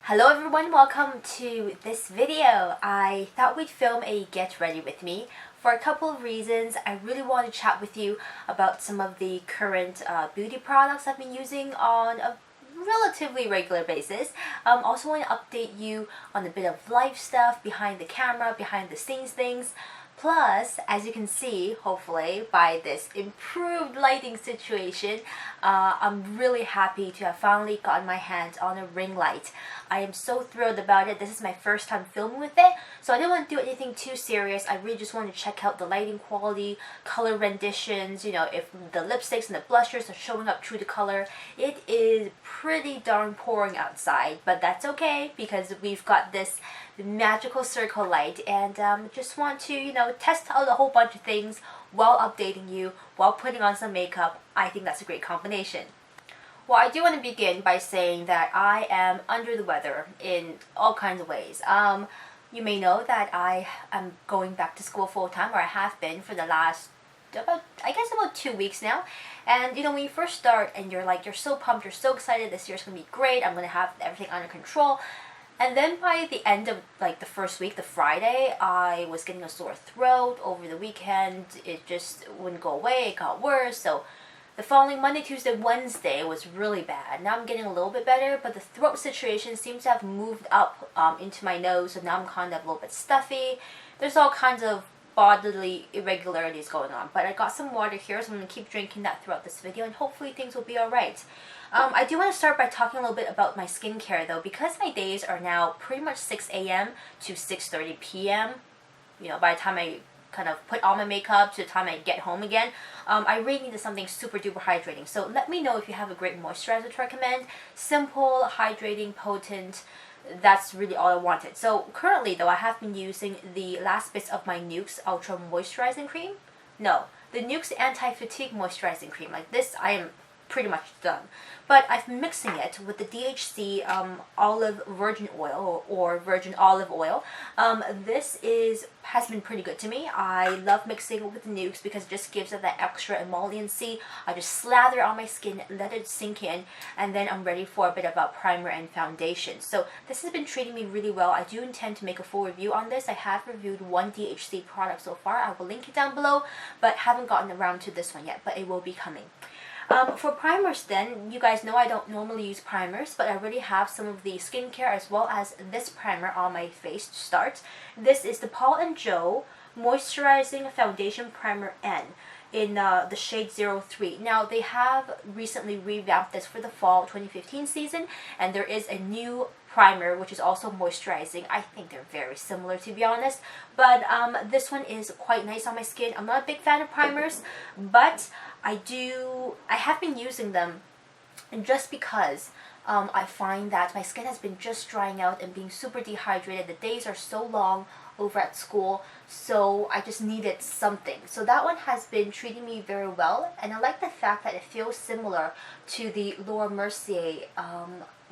Hello everyone, welcome to this video. I thought we'd film a get ready with me for a couple of reasons. I really want to chat with you about some of the current beauty products I've been using on a relatively regular basis. Also want to update you on a bit of life stuff, behind the camera, behind the scenes things. Plus, as you can see, hopefully, by this improved lighting situation, I'm really happy to have finally gotten my hands on a ring light. I am so thrilled about it. This is my first time filming with it, so I didn't want to do anything too serious. I really just want to check out the lighting quality, color renditions, if the lipsticks and the blushers are showing up true to color. It is pretty darn pouring outside, but that's okay because we've got this magical circle light, and just want to test out a whole bunch of things while updating you, while putting on some makeup. I think that's a great combination. Well, I do want to begin by saying that I am under the weather in all kinds of ways. You may know that I am going back to school full-time, or I have been for the last about 2 weeks now. And when you first start and you're so pumped, you're so excited, this year's gonna be great, I'm gonna have everything under control. And then by the end of the first week, the Friday, I was getting a sore throat. Over the weekend, it just wouldn't go away. It got worse. So the following Monday, Tuesday, Wednesday was really bad. Now I'm getting a little bit better, but the throat situation seems to have moved up into my nose. So now I'm kind of a little bit stuffy. There's all kinds of bodily irregularities going on. But I got some water here, so I'm going to keep drinking that throughout this video, and hopefully things will be alright. I do want to start by talking a little bit about my skincare though, because my days are now pretty much 6 a.m. to 6:30 p.m. By the time I kind of put on my makeup to the time I get home again, I really needed something super duper hydrating. So let me know if you have a great moisturizer to recommend. Simple, hydrating, potent. That's really all I wanted. So currently though, I have been using the last bits of my NUXE Ultra Moisturizing Cream. No, the NUXE Anti-Fatigue Moisturizing Cream. Like this, I am pretty much done. But I'm mixing it with the DHC olive virgin oil or virgin olive oil. This has been pretty good to me. I love mixing it with the NUXE because it just gives it that extra emolliency. I just slather it on my skin, let it sink in, and then I'm ready for a bit of a primer and foundation. So this has been treating me really well. I do intend to make a full review on this. I have reviewed one DHC product so far. I will link it down below, but haven't gotten around to this one yet, but it will be coming. For primers then, you guys know I don't normally use primers, but I already have some of the skincare as well as this primer on my face to start. This is the Paul & Joe Moisturizing Foundation Primer N in the shade 03. Now, they have recently revamped this for the fall 2015 season, and there is a new primer which is also moisturizing. I think they're very similar, to be honest, but this one is quite nice on my skin. I'm not a big fan of primers, but I have been using them just because I find that my skin has been just drying out and being super dehydrated. The days are so long over at school, so I just needed something. So that one has been treating me very well, and I like the fact that it feels similar to the Laura Mercier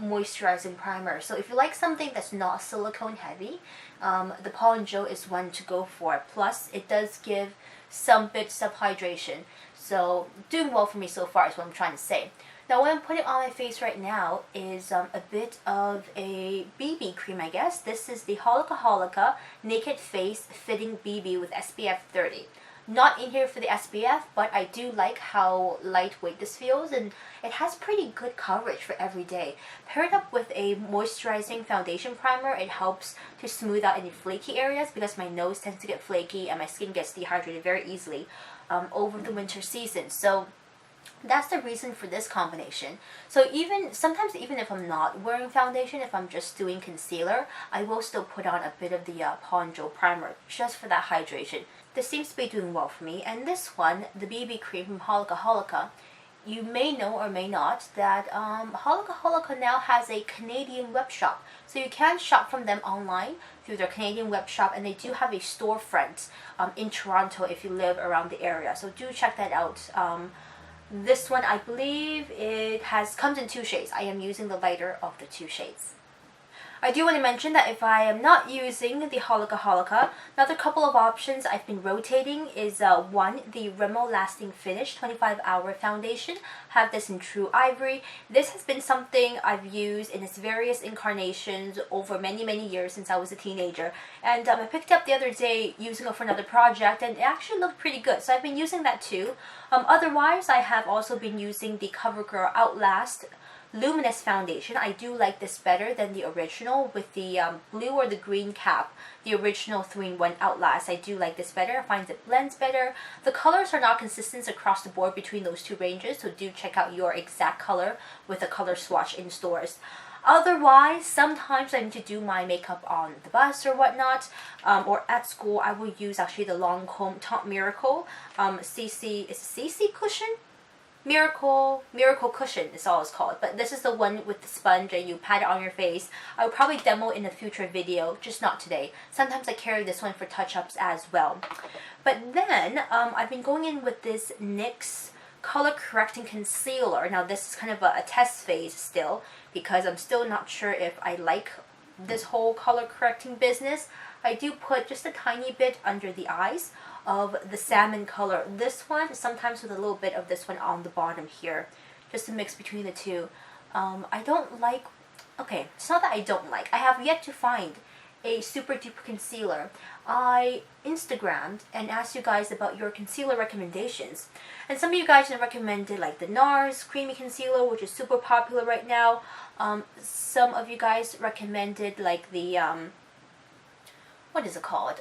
moisturizing primer. So if you like something that's not silicone heavy, the Paul & Joe is one to go for. Plus, it does give some bits of hydration. So doing well for me so far is what I'm trying to say. Now, what I'm putting on my face right now is a bit of a BB cream, I guess. This is the Holika Naked Face Fitting BB with SPF 30. Not in here for the SPF, but I do like how lightweight this feels, and it has pretty good coverage for every day. Paired up with a moisturizing foundation primer, it helps to smooth out any flaky areas because my nose tends to get flaky and my skin gets dehydrated very easily over the winter season. So that's the reason for this combination. So sometimes even if I'm not wearing foundation, if I'm just doing concealer, I will still put on a bit of the Paul & Joe primer just for that hydration. This seems to be doing well for me. And this one, the BB cream from Holika, you may know or may not that Holika now has a Canadian web shop. So you can shop from them online through their Canadian web shop, and they do have a storefront in Toronto if you live around the area. So do check that out. This one, I believe it comes in 2 shades. I am using the lighter of the 2 shades. I do want to mention that if I am not using the Holika, another couple of options I've been rotating is one, the Rimmel Lasting Finish 25-hour foundation. I have this in True Ivory. This has been something I've used in its various incarnations over many years since I was a teenager. And I picked it up the other day using it for another project, and it actually looked pretty good. So I've been using that too. Otherwise, I have also been using the CoverGirl Outlast Luminous foundation. I do like this better than the original with the blue or the green cap. The original 3-in-1 Outlast. I do like this better. I find it blends better. The colors are not consistent across the board between those two ranges, so do check out your exact color with a color swatch in stores. Otherwise, sometimes I need to do my makeup on the bus or whatnot, or at school. I will use actually the Lancome Top Miracle CC cushion. Miracle Cushion is all it's called, but this is the one with the sponge and you pat it on your face. I will probably demo in a future video, just not today. Sometimes I carry this one for touch-ups as well. But then I've been going in with this NYX color correcting concealer. Now this is kind of a test phase still, because I'm still not sure if I like this whole color correcting business. I do put just a tiny bit under the eyes of the salmon color. This one, sometimes with a little bit of this one on the bottom here, just to mix between the two. I don't like, okay, it's not that I don't like, I have yet to find a super duper concealer. I Instagrammed and asked you guys about your concealer recommendations, and some of you guys recommended like the Nars creamy concealer, which is super popular right now. Some of you guys recommended like the what is it called?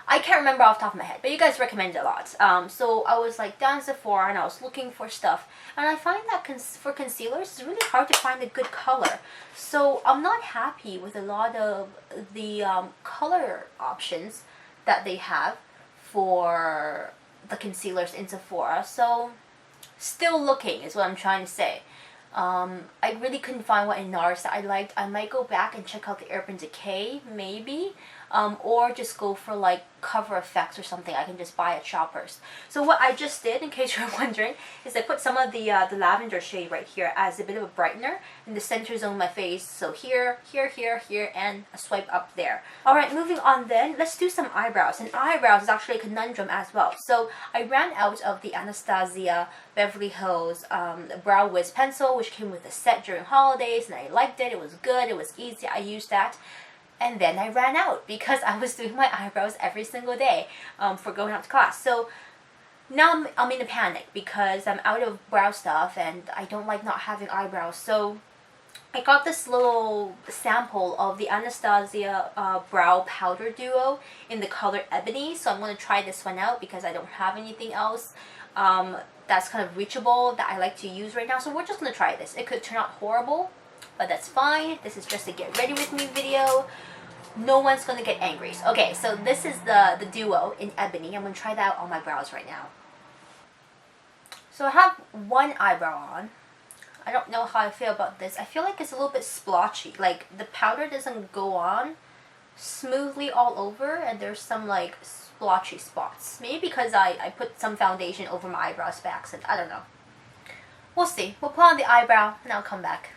I can't remember off the top of my head, but you guys recommended a lot. So I was like down Sephora and I was looking for stuff, and I find that for concealers it's really hard to find a good color. So I'm not happy with a lot of the color options that they have for the concealers in Sephora. So still looking is what I'm trying to say. I really couldn't find one in Nars that I liked. I might go back and check out the Urban Decay, maybe. Or just go for like Cover Effects or something I can just buy at Shoppers. So what I just did, in case you're wondering, is I put some of the lavender shade right here as a bit of a brightener in the center zone of my face. So here, and a swipe up there. Alright, moving on then, let's do some eyebrows. And eyebrows is actually a conundrum as well. So I ran out of the Anastasia Beverly Hills Brow Wiz pencil, which came with a set during holidays, and I liked it. It was good, it was easy, I used that. And then I ran out because I was doing my eyebrows every single day for going out to class. So now I'm in a panic because I'm out of brow stuff and I don't like not having eyebrows. So I got this little sample of the Anastasia Brow Powder Duo in the color Ebony. So I'm going to try this one out because I don't have anything else that's kind of reachable that I like to use right now. So we're just going to try this. It could turn out horrible, but that's fine. This is just a get ready with me video. No one's gonna get angry. Okay, so this is the duo in Ebony. I'm gonna try that out on my brows right now. So I have one eyebrow on. I don't know how I feel about this. I feel like it's a little bit splotchy. Like the powder doesn't go on smoothly all over, and there's some like splotchy spots. Maybe because I put some foundation over my eyebrows by accident. I don't know. We'll see. We'll put on the eyebrow and I'll come back.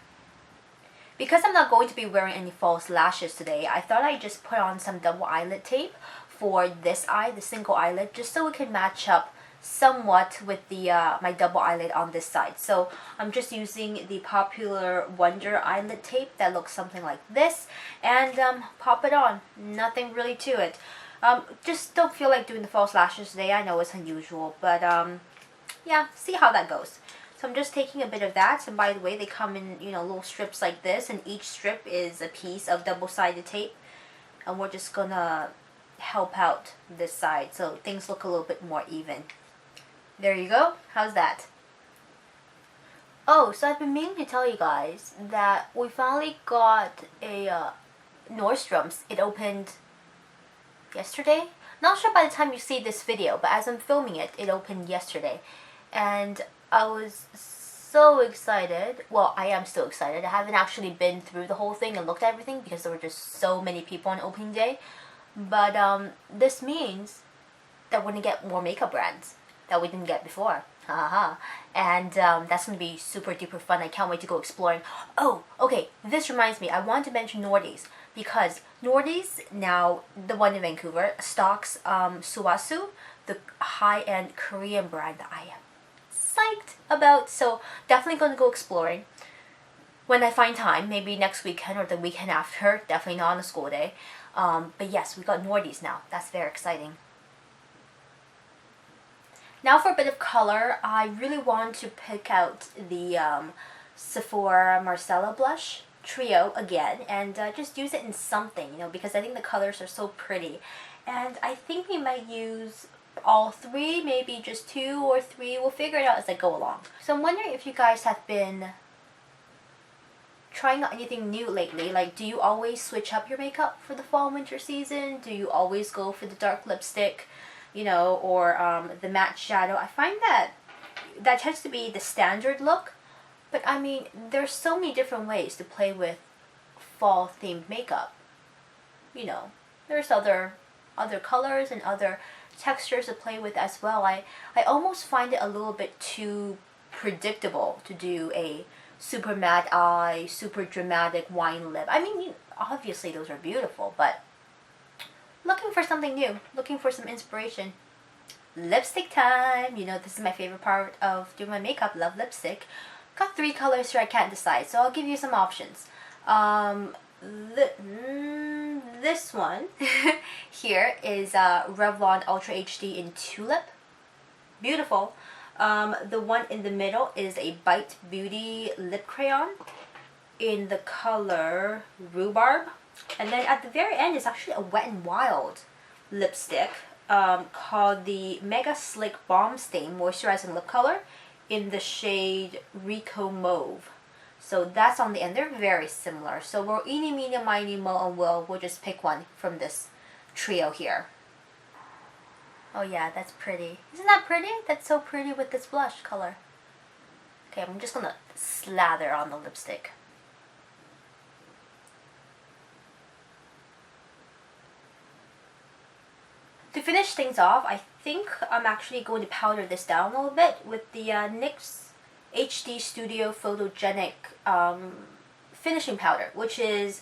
Because I'm not going to be wearing any false lashes today, I thought I'd just put on some double eyelid tape for this eye, the single eyelid, just so it can match up somewhat with the my double eyelid on this side. So I'm just using the popular Wonder eyelid tape that looks something like this, and pop it on. Nothing really to it. Just don't feel like doing the false lashes today. I know it's unusual, but yeah, see how that goes. So I'm just taking a bit of that, and by the way, they come in, you know, little strips like this, and each strip is a piece of double-sided tape, and we're just gonna help out this side so things look a little bit more even. There you go. How's that? Oh, so I've been meaning to tell you guys that we finally got a Nordstrom's. It opened yesterday. Not sure by the time you see this video, but as I'm filming it, it opened yesterday, and I was so excited. Well, I am still excited. I haven't actually been through the whole thing and looked at everything because there were just so many people on opening day. But this means that we're going to get more makeup brands that we didn't get before. Haha. And that's going to be super duper fun. I can't wait to go exploring. Oh, okay. This reminds me. I want to mention Nordy's because Nordy's now, the one in Vancouver, stocks Suwasu, the high-end Korean brand that I am psyched about. So definitely going to go exploring when I find time. Maybe next weekend or the weekend after. Definitely not on a school day. But yes, we got Nordy's now. That's very exciting. Now for a bit of color, I really want to pick out the Sephora Marcella blush trio again and just use it in something, you know, because I think the colors are so pretty. And I think we might use all three, maybe just 2 or 3. We'll figure it out as I go along. So I'm wondering if you guys have been trying out anything new lately. Like, do you always switch up your makeup for the fall winter season? Do you always go for the dark lipstick, you know, or the matte shadow? I find that tends to be the standard look, but I mean, there's so many different ways to play with fall themed makeup. You know, there's other colors and other textures to play with as well. I almost find it a little bit too predictable to do a super matte eye, super dramatic wine lip. I mean, obviously those are beautiful, but looking for something new, looking for some inspiration. Lipstick time! You know, this is my favorite part of doing my makeup. Love lipstick. Got 3 colors here I can't decide, so I'll give you some options. This one here is Revlon Ultra HD in Tulip. Beautiful. The one in the middle is a Bite Beauty lip crayon in the color Rhubarb. And then at the very end is actually a Wet n Wild lipstick called the Mega Slick Bomb Stain Moisturizing Lip Color in the shade Rico Mauve. So that's on the end. They're very similar. So we'll eeny, meeny, miny, mo, and we'll just pick one from this trio here. Oh yeah, that's pretty. Isn't that pretty? That's so pretty with this blush color. Okay, I'm just gonna slather on the lipstick. To finish things off, I think I'm actually going to powder this down a little bit with the NYX HD Studio Photogenic finishing powder, which is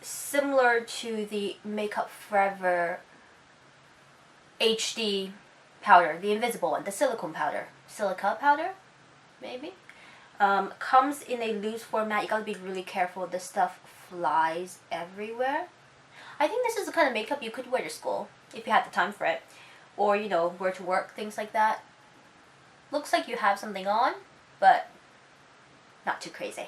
similar to the Makeup Forever HD powder, the invisible one, the silicone powder. Silica powder, maybe? Comes in a loose format. You gotta be really careful. This stuff flies everywhere. I think this is the kind of makeup you could wear to school if you had the time for it. Or, you know, wear to work, things like that. Looks like you have something on, but not too crazy.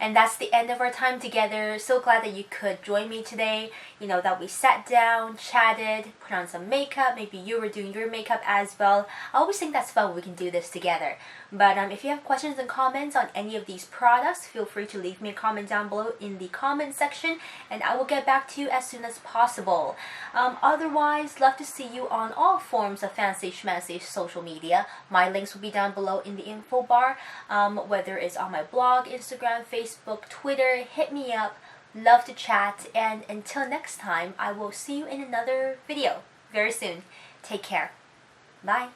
And that's the end of our time together. So glad that you could join me today. You know, that we sat down, chatted, put on some makeup. Maybe you were doing your makeup as well. I always think that's fun when we can do this together. But if you have questions and comments on any of these products, feel free to leave me a comment down below in the comment section, and I will get back to you as soon as possible. Otherwise, love to see you on all forms of fancy schmancy social media. My links will be down below in the info bar, whether it's on my blog, Instagram, Facebook, Twitter. Hit me up. Love to chat, and until next time, I will see you in another video very soon. Take care. Bye.